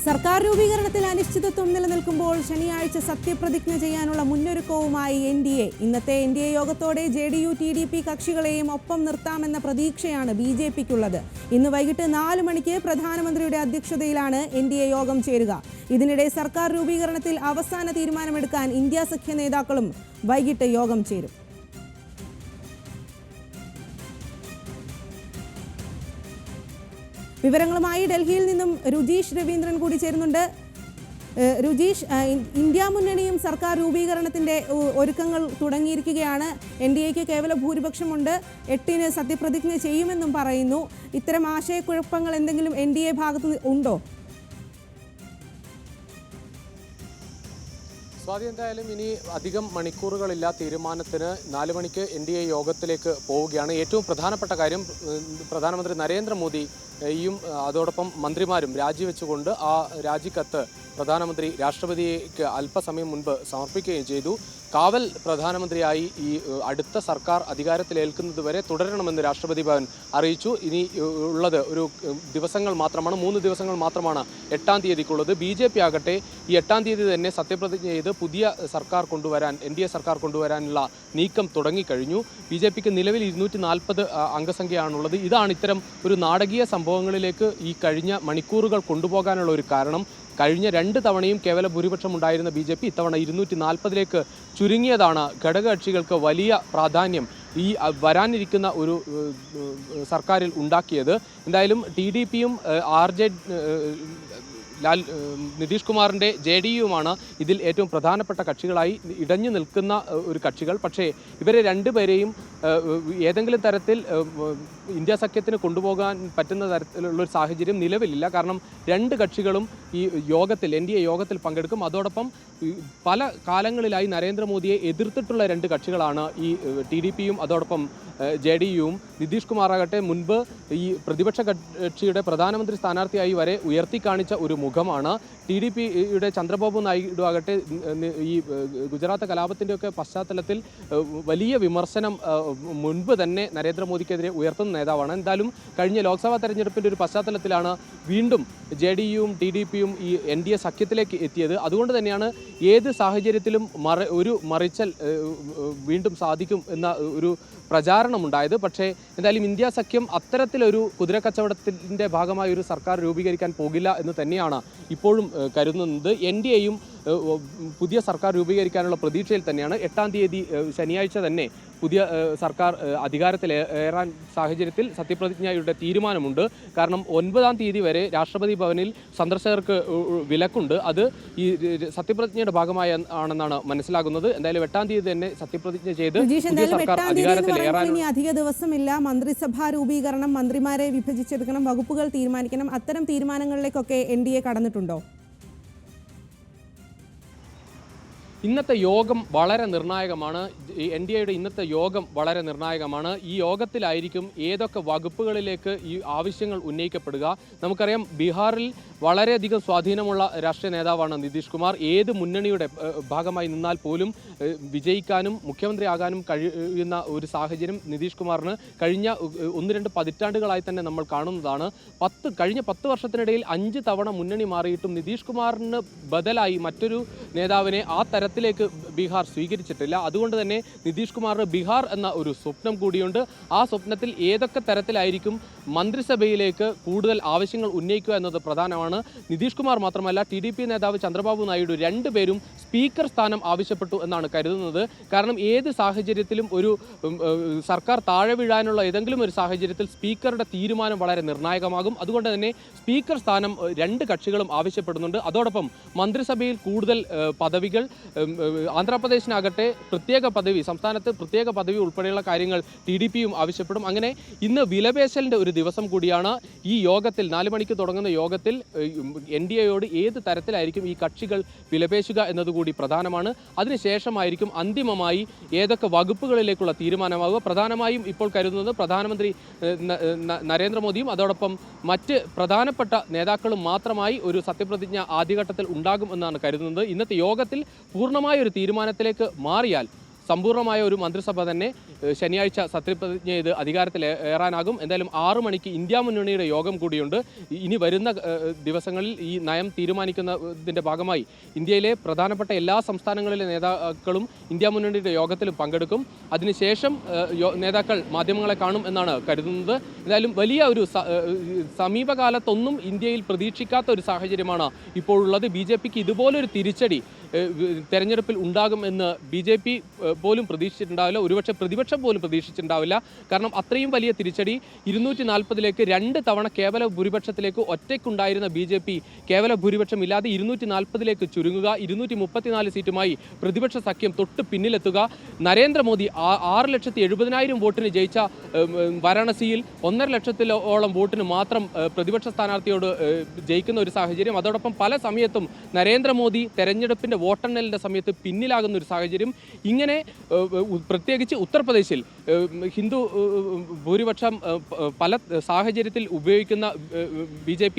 സർക്കാർ രൂപീകരണത്തിൽ അനിശ്ചിതത്വം നിലനിൽക്കുമ്പോൾ ശനിയാഴ്ച സത്യപ്രതിജ്ഞ ചെയ്യാനുള്ള മുന്നൊരുക്കവുമായി എൻഡിഎ. ഇന്നത്തെ എൻഡിഎ യോഗത്തോടെ ജെഡിയു ടിഡിപി കക്ഷികളെയും ഒപ്പം നിർത്താമെന്ന പ്രതീക്ഷയാണ് ബിജെപിക്കുള്ളത്. ഇന്ന് വൈകിട്ട് 4 മണിക്ക് പ്രധാനമന്ത്രിയുടെ അധ്യക്ഷതയിലാണ് എൻഡിഎ യോഗം ചേരുക. ഇതിനിടെ സർക്കാർ രൂപീകരണത്തിൽ അവസാന തീരുമാനമെടുക്കാൻ ഇന്ത്യ സഖ്യ നേതാക്കളും വൈകിട്ട് യോഗം ചേരും. വിവരങ്ങളുമായി ഡൽഹിയിൽ നിന്നും രുജീഷ് രവീന്ദ്രൻ കൂടി ചേരുന്നുണ്ട്. രുജീഷ്, ഇന്ത്യ മുന്നണിയും സർക്കാർ രൂപീകരണത്തിന്റെ ഒരുക്കങ്ങൾ തുടങ്ങിയിരിക്കുകയാണ്. എൻഡിഎക്ക് കേവല ഭൂരിപക്ഷമുണ്ട്, 8-ന് സത്യപ്രതിജ്ഞ ചെയ്യുമെന്നും പറയുന്നു. ഇത്തരം ആശയക്കുഴപ്പങ്ങൾ എന്തെങ്കിലും എൻഡിഎ ഭാഗത്ത് ഉണ്ടോ? സ്വാതി, എന്തായാലും ഇനി അധികം മണിക്കൂറുകളില്ല തീരുമാനത്തിന്. 4 മണിക്ക് എൻഡിഎ യോഗത്തിലേക്ക് പോവുകയാണ്. ഏറ്റവും പ്രധാനപ്പെട്ട കാര്യം, പ്രധാനമന്ത്രി നരേന്ദ്രമോദിയും അതോടൊപ്പം മന്ത്രിമാരും രാജിവെച്ചുകൊണ്ട് ആ രാജിക്കത്ത് പ്രധാനമന്ത്രി രാഷ്ട്രപതിക്ക് അല്പസമയം മുൻപ് സമർപ്പിക്കുകയും ചെയ്തു. കാവൽ പ്രധാനമന്ത്രിയായി ഈ അടുത്ത സർക്കാർ അധികാരത്തിലേൽക്കുന്നതുവരെ തുടരണമെന്ന് രാഷ്ട്രപതി ഭവൻ അറിയിച്ചു. ഇനി ഉള്ളത് ഒരു ദിവസങ്ങൾ മാത്രമാണ്, 3 ദിവസങ്ങൾ മാത്രമാണ് 8-ാം തീയതിക്കുള്ളത്. BJP ആകട്ടെ ഈ 8-ാം തീയതി തന്നെ സത്യപ്രതിജ്ഞ ചെയ്ത് പുതിയ സർക്കാർ കൊണ്ടുവരാൻ, എൻഡിഎ സർക്കാർ കൊണ്ടുവരാനുള്ള നീക്കം തുടങ്ങിക്കഴിഞ്ഞു. BJPക്ക് നിലവിൽ 240 അംഗസംഖ്യയാണുള്ളത്. ഇതാണ് ഇത്തരം ഒരു നാടകീയ സംഭവങ്ങളിലേക്ക് ഈ കഴിഞ്ഞ മണിക്കൂറുകൾ കൊണ്ടുപോകാനുള്ള ഒരു കാരണം. കഴിഞ്ഞ 2 തവണയും കേവല ഭൂരിപക്ഷം ഉണ്ടായിരുന്ന BJP ഇത്തവണ 240ലേക്ക് ചുരുങ്ങിയതാണ് ഘടകകക്ഷികൾക്ക് വലിയ പ്രാധാന്യം ഈ വരാനിരിക്കുന്ന ഒരു സർക്കാരിൽ ഉണ്ടാക്കിയത്. എന്തായാലും TDPയും നിതീഷ് കുമാറിൻ്റെ JDUമാണ് ഇതിൽ ഏറ്റവും പ്രധാനപ്പെട്ട കക്ഷികളായി ഇടഞ്ഞു നിൽക്കുന്ന ഒരു കക്ഷികൾ. പക്ഷേ ഇവരെ രണ്ടുപേരെയും ഏതെങ്കിലും തരത്തിൽ ഇന്ത്യ സഖ്യത്തിന് കൊണ്ടുപോകാൻ പറ്റുന്ന തരത്തിലുള്ളൊരു സാഹചര്യം നിലവിലില്ല. കാരണം 2 കക്ഷികളും ഈ യോഗത്തിൽ, എൻഡിഎ യോഗത്തിൽ പങ്കെടുക്കും. അതോടൊപ്പം പല കാലങ്ങളിലായി നരേന്ദ്രമോദിയെ എതിർത്തിട്ടുള്ള 2 കക്ഷികളാണ് ഈ TDPയും അതോടൊപ്പം JDUവും. നിതീഷ് കുമാറാകട്ടെ മുൻപ് ഈ പ്രതിപക്ഷ കക്ഷിയുടെ പ്രധാനമന്ത്രി സ്ഥാനാർത്ഥിയായി വരെ ഉയർത്തിക്കാണിച്ച ഒരു മുഖമാണ്. TDPയുടെ ചന്ദ്രബാബു നായിഡു ആകട്ടെ ഈ ഗുജറാത്ത് കലാപത്തിൻ്റെയൊക്കെ പശ്ചാത്തലത്തിൽ വലിയ വിമർശനം മുൻപ് തന്നെ നരേന്ദ്രമോദിക്കെതിരെ ഉയർത്തുന്ന നേതാവാണ്. എന്തായാലും കഴിഞ്ഞ ലോക്സഭാ തെരഞ്ഞെടുപ്പിൻ്റെ ഒരു പശ്ചാത്തലത്തിലാണ് വീണ്ടും JDUവും TDPയും ഈ എൻഡിഎ സഖ്യത്തിലേക്ക് എത്തിയത്. അതുകൊണ്ട് തന്നെയാണ് ഏത് സാഹചര്യത്തിലും ഒരു മറിച്ചൽ വീണ്ടും സാധിക്കും എന്ന ഒരു പ്രചാരണമുണ്ടായത്. പക്ഷേ എന്തായാലും ഇന്ത്യ സഖ്യം അത്തരത്തിലൊരു കുതിരക്കച്ചവടത്തിൻ്റെ ഭാഗമായ ഒരു സർക്കാർ രൂപീകരിക്കാൻ പോകില്ല എന്ന് തന്നെയാണ് ഇപ്പോഴും കരുതുന്നത്. എൻഡിഎയും പുതിയ സർക്കാർ രൂപീകരിക്കാനുള്ള പ്രതീക്ഷയിൽ തന്നെയാണ്. 8-ാം തീയതി ശനിയാഴ്ച തന്നെ പുതിയ സർക്കാർ അധികാരത്തിലേറാൻ സാഹചര്യത്തിൽ സത്യപ്രതിജ്ഞയുടെ തീരുമാനമുണ്ട്. കാരണം 9-ാം തീയതി വരെ രാഷ്ട്രപതി ഭവനിൽ സന്ദർശകർക്ക് വിലക്കുണ്ട്. അത് ഈ സത്യപ്രതിജ്ഞയുടെ ഭാഗമായി ആണെന്നാണ് മനസ്സിലാകുന്നത്. എന്തായാലും 8-ാം തീയതി തന്നെ സത്യപ്രതിജ്ഞ ചെയ്ത് പുതിയ സർക്കാർ അധികാരത്തിലേറാൻ അധിക ദിവസമില്ല. മന്ത്രിസഭാ രൂപീകരണം, മന്ത്രിമാരെ വിഭജിച്ചെടുക്കണം, വകുപ്പുകൾ തീരുമാനിക്കണം, അത്തരം തീരുമാനങ്ങളിലേക്കൊക്കെ എൻഡിഎ കടന്നിട്ടുണ്ടോ? ഇന്നത്തെ യോഗം വളരെ നിർണായകമാണ്. എൻഡിഎയുടെ ഇന്നത്തെ യോഗം വളരെ നിർണായകമാണ്. ഈ യോഗത്തിലായിരിക്കും ഏതൊക്കെ വകുപ്പുകളിലേക്ക് ഈ ആവശ്യങ്ങൾ ഉന്നയിക്കപ്പെടുക. നമുക്കറിയാം, ബീഹാറിൽ വളരെയധികം സ്വാധീനമുള്ള രാഷ്ട്രീയ നേതാവാണ് നിതീഷ് കുമാർ. ഏത് മുന്നണിയുടെ ഭാഗമായി നിന്നാൽ പോലും വിജയിക്കാനും മുഖ്യമന്ത്രിയാകാനും കഴിയുന്ന ഒരു സാഹചര്യം നിതീഷ് കുമാറിന് കഴിഞ്ഞ 1-2 പതിറ്റാണ്ടുകളായി തന്നെ നമ്മൾ കാണുന്നതാണ്. കഴിഞ്ഞ 10 വർഷത്തിനിടയിൽ 5 തവണ മുന്നണി മാറിയിട്ടും നിതീഷ് കുമാറിന് ബദലായി മറ്റൊരു നേതാവിനെ ആ തരത്തിലേക്ക് ബീഹാർ സ്വീകരിച്ചിട്ടില്ല. അതുകൊണ്ട് തന്നെ നിതീഷ് കുമാറിന് ബീഹാർ എന്ന ഒരു സ്വപ്നം കൂടിയുണ്ട്. ആ സ്വപ്നത്തിൽ ഏതൊക്കെ തരത്തിലായിരിക്കും മന്ത്രിസഭയിലേക്ക് കൂടുതൽ ആവശ്യങ്ങൾ ഉന്നയിക്കുക എന്നത് പ്രധാനമാണ്. നിതീഷ് കുമാർ മാത്രമല്ല, TDP നേതാവ് ചന്ദ്രബാബു നായിഡു 2 പേരും സ്പീക്കർ സ്ഥാനം ആവശ്യപ്പെട്ടു എന്നാണ് കരുതുന്നത്. കാരണം ഏത് സാഹചര്യത്തിലും ഒരു സർക്കാർ താഴെ വീഴാനുള്ള ഏതെങ്കിലും ഒരു സാഹചര്യത്തിൽ സ്പീക്കറുടെ തീരുമാനം വളരെ നിർണായകമാകും. അതുകൊണ്ട് തന്നെ സ്പീക്കർ സ്ഥാനം 2 കക്ഷികളും ആവശ്യപ്പെടുന്നുണ്ട്. അതോടൊപ്പം മന്ത്രിസഭയിൽ കൂടുതൽ പദവികൾ, ആന്ധ്രാപ്രദേശിനാകട്ടെ പ്രത്യേക പദവി, സംസ്ഥാനത്ത് പ്രത്യേക പദവി ഉൾപ്പെടെയുള്ള കാര്യങ്ങൾ TDPയും ആവശ്യപ്പെടും. അങ്ങനെ ഇന്ന് വിലപേശലിൻ്റെ ഒരു ദിവസം കൂടിയാണ്. ഈ യോഗത്തിൽ 4 മണിക്ക് തുടങ്ങുന്ന യോഗത്തിൽ എൻഡിഎയോട് ഏത് തരത്തിലായിരിക്കും ഈ കക്ഷികൾ വിലപേശുക എന്നതുകൂടി പ്രധാനമാണ്. അതിനുശേഷമായിരിക്കും അന്തിമമായി ഏതൊക്കെ വകുപ്പുകളിലേക്കുള്ള തീരുമാനമാവുക. പ്രധാനമായും ഇപ്പോൾ കരുതുന്നത് പ്രധാനമന്ത്രി നരേന്ദ്രമോദിയും അതോടൊപ്പം മറ്റ് പ്രധാനപ്പെട്ട നേതാക്കളും മാത്രമായി ഒരു സത്യപ്രതിജ്ഞ ആദ്യഘട്ടത്തിൽ ഉണ്ടാകും എന്നാണ് കരുതുന്നത്. ഇന്നത്തെ യോഗത്തിൽ പൂർണ്ണമായ ഒരു തീരുമാനത്തിലേക്ക് മാറിയാൽ സമ്പൂർണ്ണമായ ഒരു മന്ത്രിസഭ തന്നെ ശനിയാഴ്ച സത്യപ്രതിജ്ഞ ചെയ്ത് അധികാരത്തിൽ ഏറാനാകും. എന്തായാലും 6 മണിക്ക് ഇന്ത്യ മുന്നണിയുടെ യോഗം കൂടിയുണ്ട്. ഇനി വരുന്ന ദിവസങ്ങളിൽ ഈ നയം തീരുമാനിക്കുന്നതിൻ്റെ ഭാഗമായി ഇന്ത്യയിലെ പ്രധാനപ്പെട്ട എല്ലാ സംസ്ഥാനങ്ങളിലെ നേതാക്കളും ഇന്ത്യ മുന്നണിയുടെ യോഗത്തിൽ പങ്കെടുക്കും. അതിനുശേഷം നേതാക്കൾ മാധ്യമങ്ങളെ കാണും എന്നാണ് കരുതുന്നത്. എന്തായാലും വലിയ ഒരു സമീപകാലത്തൊന്നും ഇന്ത്യയിൽ പ്രതീക്ഷിക്കാത്ത ഒരു സാഹചര്യമാണ് ഇപ്പോഴുള്ളത്. BJPക്ക് ഇതുപോലൊരു തിരിച്ചടി തെരഞ്ഞെടുപ്പിൽ ഉണ്ടാകും എന്ന് BJP പോലും പ്രതീക്ഷിച്ചിട്ടുണ്ടാവില്ല. ഒരുപക്ഷെ പ്രതിപക്ഷം പോലും പ്രതീക്ഷിച്ചിട്ടുണ്ടാവില്ല. കാരണം അത്രയും വലിയ തിരിച്ചടി 240ലേക്ക് 2 തവണ കേവല ഭൂരിപക്ഷത്തിലേക്ക് ഒറ്റയ്ക്കുണ്ടായിരുന്ന BJP കേവല ഭൂരിപക്ഷം ഇല്ലാതെ 240ലേക്ക് ചുരുങ്ങുക, 234 സീറ്റുമായി പ്രതിപക്ഷ സഖ്യം തൊട്ട് പിന്നിലെത്തുക. നരേന്ദ്രമോദി 6,70,000 വോട്ടിന് ജയിച്ച വാരാണസിയിൽ 1.5 ലക്ഷത്തോളം വോട്ടിന് മാത്രം പ്രതിപക്ഷ സ്ഥാനാർത്ഥിയോട് ജയിക്കുന്ന ഒരു സാഹചര്യം. അതോടൊപ്പം പല സമയത്തും നരേന്ദ്രമോദി തെരഞ്ഞെടുപ്പിൻ്റെ വോട്ടെണ്ണലിൻ്റെ സമയത്ത് പിന്നിലാകുന്ന ഒരു സാഹചര്യം. ഇങ്ങനെ പ്രത്യേകിച്ച് ഉത്തർപ്രദേശിൽ ഹിന്ദു ഭൂരിപക്ഷം പല സാഹചര്യത്തിൽ ഉപയോഗിക്കുന്ന BJP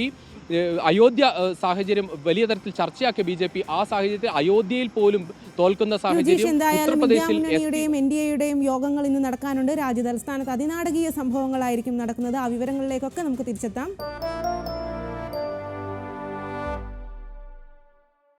അയോധ്യ സാഹചര്യം വലിയ തരത്തിൽ ചർച്ചയാക്കിയ BJP ആ സാഹചര്യത്തിൽ അയോധ്യയിൽ പോലും തോൽക്കുന്ന സാഹചര്യം ഉത്തർപ്രദേശിൽ NDAയുടെയും യോഗങ്ങൾ ഇന്ന് നടക്കാനുണ്ട്. രാജ്യ തലസ്ഥാനത്ത് അതിനാടകീയ സംഭവങ്ങളായിരിക്കും നടക്കുന്നത്. ആ വിവരങ്ങളിലേക്കൊക്കെ നമുക്ക് തിരിച്ചെത്താം.